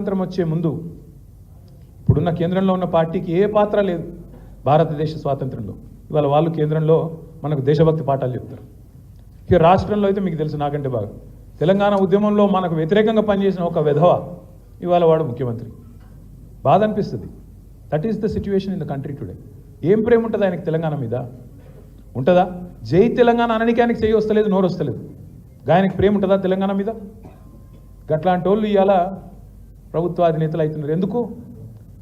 స్వాతంత్రం వచ్చే ముందు ఇప్పుడున్న కేంద్రంలో ఉన్న పార్టీకి ఏ పాత్ర లేదు భారతదేశ స్వాతంత్రంలో. ఇవాళ వాళ్ళు కేంద్రంలో మనకు దేశభక్తి పాఠాలు చెప్తారు. ఇక రాష్ట్రంలో అయితే మీకు తెలుసు నాకంటే బాగా, తెలంగాణ ఉద్యమంలో మనకు వ్యతిరేకంగా పనిచేసిన ఒక విధవ ఇవాళ వాడు ముఖ్యమంత్రి. బాధ అనిపిస్తుంది. That is the situation in the country today. ఏం ప్రేమ ఉంటుంది ఆయనకి తెలంగాణ మీద? ఉంటుందా? జై తెలంగాణ అనడానికి ఆయనకి చేయి వస్తలేదు, నోరు వస్తలేదు. ఆయనకి ప్రేమ ఉంటుందా తెలంగాణ మీద? గట్లాంటి వాళ్ళు ఇవాళ ప్రభుత్వ అధినేతలు అవుతున్నారు. ఎందుకు?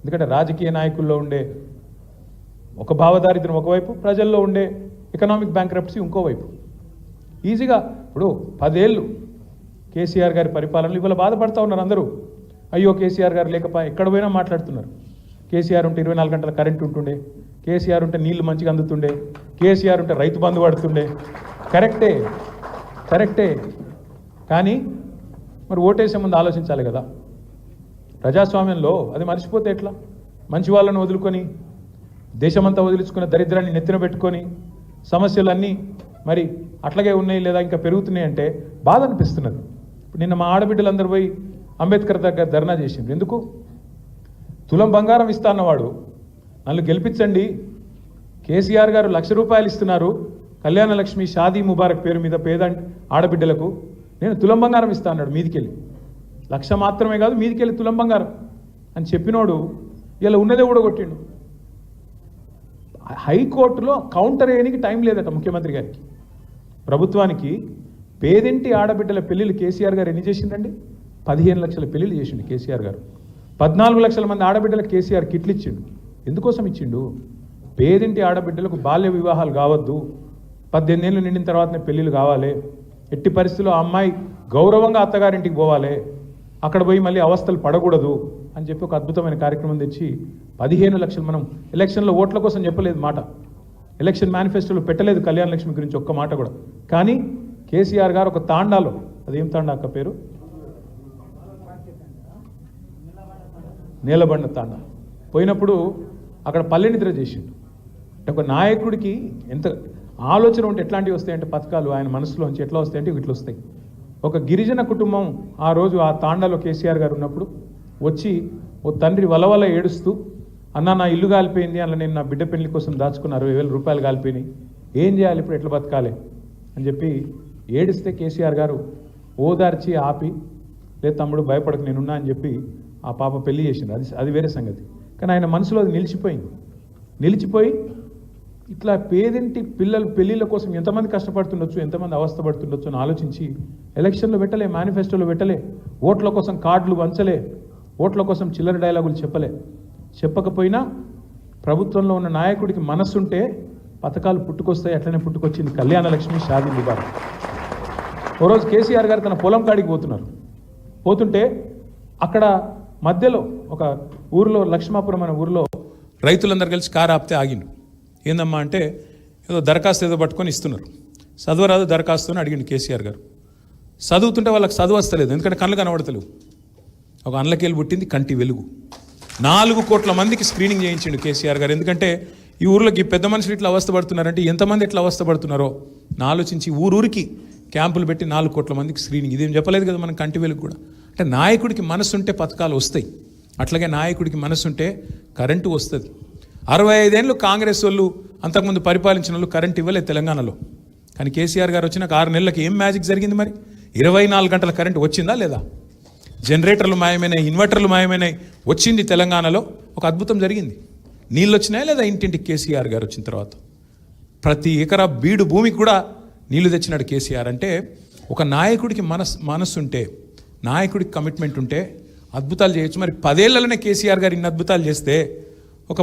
ఎందుకంటే రాజకీయ నాయకుల్లో ఉండే ఒక భావదారిద్ర్యం ఒకవైపు, ప్రజల్లో ఉండే ఎకనామిక్ బ్యాంక్రప్సీ ఇంకోవైపు. ఈజీగా ఇప్పుడు 10 ఏళ్ళు కేసీఆర్ గారి పరిపాలనలు ఇవాళ బాధపడుతూ ఉన్నారు అందరూ. అయ్యో కేసీఆర్ గారు లేకపోయి ఎక్కడ పోయినా మాట్లాడుతున్నారు. కేసీఆర్ ఉంటే 24 గంటల కరెంట్ ఉంటుండే, కేసీఆర్ ఉంటే నీళ్లు మంచిగా అందుతుండే, కేసీఆర్ ఉంటే రైతు బంధు పడుతుండే. కరెక్టే కానీ మరి ఓటేసే ముందు ఆలోచించాలి కదా. ప్రజాస్వామ్యంలో అది మర్చిపోతే ఎట్లా? మంచి వాళ్ళని వదులుకొని దేశమంతా వదిలించుకున్న దరిద్రాన్ని నెత్తిన పెట్టుకొని సమస్యలన్నీ మరి అట్లాగే ఉన్నాయి లేదా ఇంకా పెరుగుతున్నాయి అంటే బాధ అనిపిస్తున్నది. నిన్న మా ఆడబిడ్డలందరూ పోయి అంబేద్కర్ దగ్గర ధర్నా చేసింది. ఎందుకు? తులం బంగారం ఇస్తా అన్నవాడు నన్ను గెలిపించండి, కేసీఆర్ గారు ₹1,00,000 ఇస్తున్నారు కళ్యాణ లక్ష్మి షాదీ ముబారక్ పేరు మీద పేద ఆడబిడ్డలకు, నేను తులం బంగారం ఇస్తా అన్నాడు. మీదికెళ్ళి 1,00,000 మాత్రమే కాదు, మీదికెళ్ళి తులం బంగారం అని చెప్పినోడు ఇలా ఉన్నదే కూడా కొట్టిండు. హైకోర్టులో కౌంటర్ వేయడానికి టైం లేదట ముఖ్యమంత్రి గారికి. ప్రభుత్వానికి పేదింటి ఆడబిడ్డల పెళ్లిళ్ళు కేసీఆర్ గారు ఎన్ని చేసిండండి? 15 లక్షల పెళ్లిళ్ళు చేసిండు కేసీఆర్ గారు. 14 లక్షల మంది ఆడబిడ్డలకు కేసీఆర్ కిట్లు ఇచ్చిండు. ఎందుకోసం ఇచ్చిండు? పేదింటి ఆడబిడ్డలకు బాల్య వివాహాలు కావద్దు, 18 ఏళ్ళు నిండిన తర్వాతనే పెళ్లిళ్ళు కావాలి, ఎట్టి పరిస్థితుల్లో ఆ అమ్మాయి గౌరవంగా అత్తగారింటికి పోవాలి, అక్కడ పోయి మళ్ళీ అవస్థలు పడకూడదు అని చెప్పి ఒక అద్భుతమైన కార్యక్రమం తెచ్చి 15 లక్షలు. మనం ఎలక్షన్లో ఓట్ల కోసం చెప్పలేదు మాట, ఎలక్షన్ మేనిఫెస్టోలో పెట్టలేదు కళ్యాణ లక్ష్మి గురించి ఒక్క మాట కూడా. కానీ కేసీఆర్ గారు ఒక తాండాలో, అదేం తాండా అక్క పేరు, నేలబండ తాండా పోయినప్పుడు అక్కడ పల్లె నిద్ర చేసిండు. అంటే ఒక నాయకుడికి ఎంత ఆలోచన ఉంటే ఎట్లాంటివి వస్తాయంటే పథకాలు ఆయన మనసులోంచి ఎట్లా వస్తాయంటే ఇట్లా వస్తాయి. ఒక గిరిజన కుటుంబం ఆ రోజు ఆ తాండాలో కేసీఆర్ గారు ఉన్నప్పుడు వచ్చి ఓ తండ్రి వలవల ఏడుస్తూ, అన్న నా ఇల్లు కాలిపోయింది, అలా నేను నా బిడ్డ పెళ్లి కోసం దాచుకున్న ₹60,000 కాలిపోయినాయి, ఏం చేయాలి ఇప్పుడు, ఎట్లా బతకాలి అని చెప్పి ఏడిస్తే కేసీఆర్ గారు ఓదార్చి ఆపి, లేదు తమ్ముడు భయపడకు నేనున్నా అని చెప్పి ఆ పాప పెళ్లి చేసిండు. అది వేరే సంగతి. కానీ ఆయన మనసులో అది నిలిచిపోయి ఇట్లా పేదింటి పిల్లలు పెళ్లిళ్ళ కోసం ఎంతమంది కష్టపడుతుండొచ్చు, ఎంతమంది అవస్థ పడుతుండొచ్చు అని ఆలోచించి ఎలక్షన్లో పెట్టలే, మేనిఫెస్టోలో పెట్టలే, ఓట్ల కోసం కార్డులు వంచలే, ఓట్ల కోసం చిల్లర డైలాగులు చెప్పకపోయినా ప్రభుత్వంలో ఉన్న నాయకుడికి మనస్సుంటే పథకాలు పుట్టుకొస్తాయి. అట్లనే పుట్టుకొచ్చింది కళ్యాణ లక్ష్మి షాదీ ముబారక్. ఓ రోజు కేసీఆర్ గారు తన పొలం కాడికి పోతుంటే అక్కడ మధ్యలో ఒక ఊరిలో, లక్ష్మాపురం అనే ఊరిలో రైతులందరూ కలిసి కారు ఆపితే ఆగిండు. ఏందమ్మా అంటే ఏదో దరఖాస్తు ఏదో పట్టుకొని ఇస్తున్నారు. చదవరాదు దరఖాస్తు అని అడిగిండు కేసీఆర్ గారు. చదువుతుంటే వాళ్ళకి చదువు వస్తలేదు, ఎందుకంటే కళ్ళు కనబడతలేవు. ఒక అండ్లకేలు పుట్టింది కంటి వెలుగు. 4 కోట్ల మందికి స్క్రీనింగ్ చేయించిండు కేసీఆర్ గారు. ఎందుకంటే ఈ ఊర్లోకి పెద్ద మనుషులు ఇట్లా అవస్థపడుతున్నారంటే ఎంతమంది ఎట్లా అవస్థపడుతున్నారో ఆలోచించి ఊరూరికి క్యాంపులు పెట్టి 4 కోట్ల మందికి స్క్రీనింగ్. ఇదేం చెప్పలేదు కదా మనం కంటి వెలుగు కూడా. అంటే నాయకుడికి మనసు ఉంటే పథకాలు వస్తాయి, అట్లాగే నాయకుడికి మనసు ఉంటే కరెంటు వస్తుంది. 65 ఏళ్ళు కాంగ్రెస్ వాళ్ళు అంతకుముందు పరిపాలించిన వాళ్ళు కరెంట్ ఇవ్వలేదు తెలంగాణలో. కానీ కేసీఆర్ గారు వచ్చినాక 6 నెలలకు ఏం మ్యాజిక్ జరిగింది మరి? 24 గంటల కరెంటు వచ్చిందా లేదా? జనరేటర్లు మాయమైనాయి, ఇన్వర్టర్లు మాయమైనాయి, వచ్చింది తెలంగాణలో. ఒక అద్భుతం జరిగింది. నీళ్ళు వచ్చినాయా లేదా ఇంటింటికి కేసీఆర్ గారు వచ్చిన తర్వాత? ప్రతి ఎకరా బీడు భూమికి కూడా నీళ్లు తెచ్చినాడు కేసీఆర్. అంటే ఒక నాయకుడికి మనస్సు ఉంటే, నాయకుడికి కమిట్మెంట్ ఉంటే అద్భుతాలు చేయొచ్చు. మరి 10 ఏళ్లలోనే కేసీఆర్ గారు ఇన్ని అద్భుతాలు చేస్తే ఒక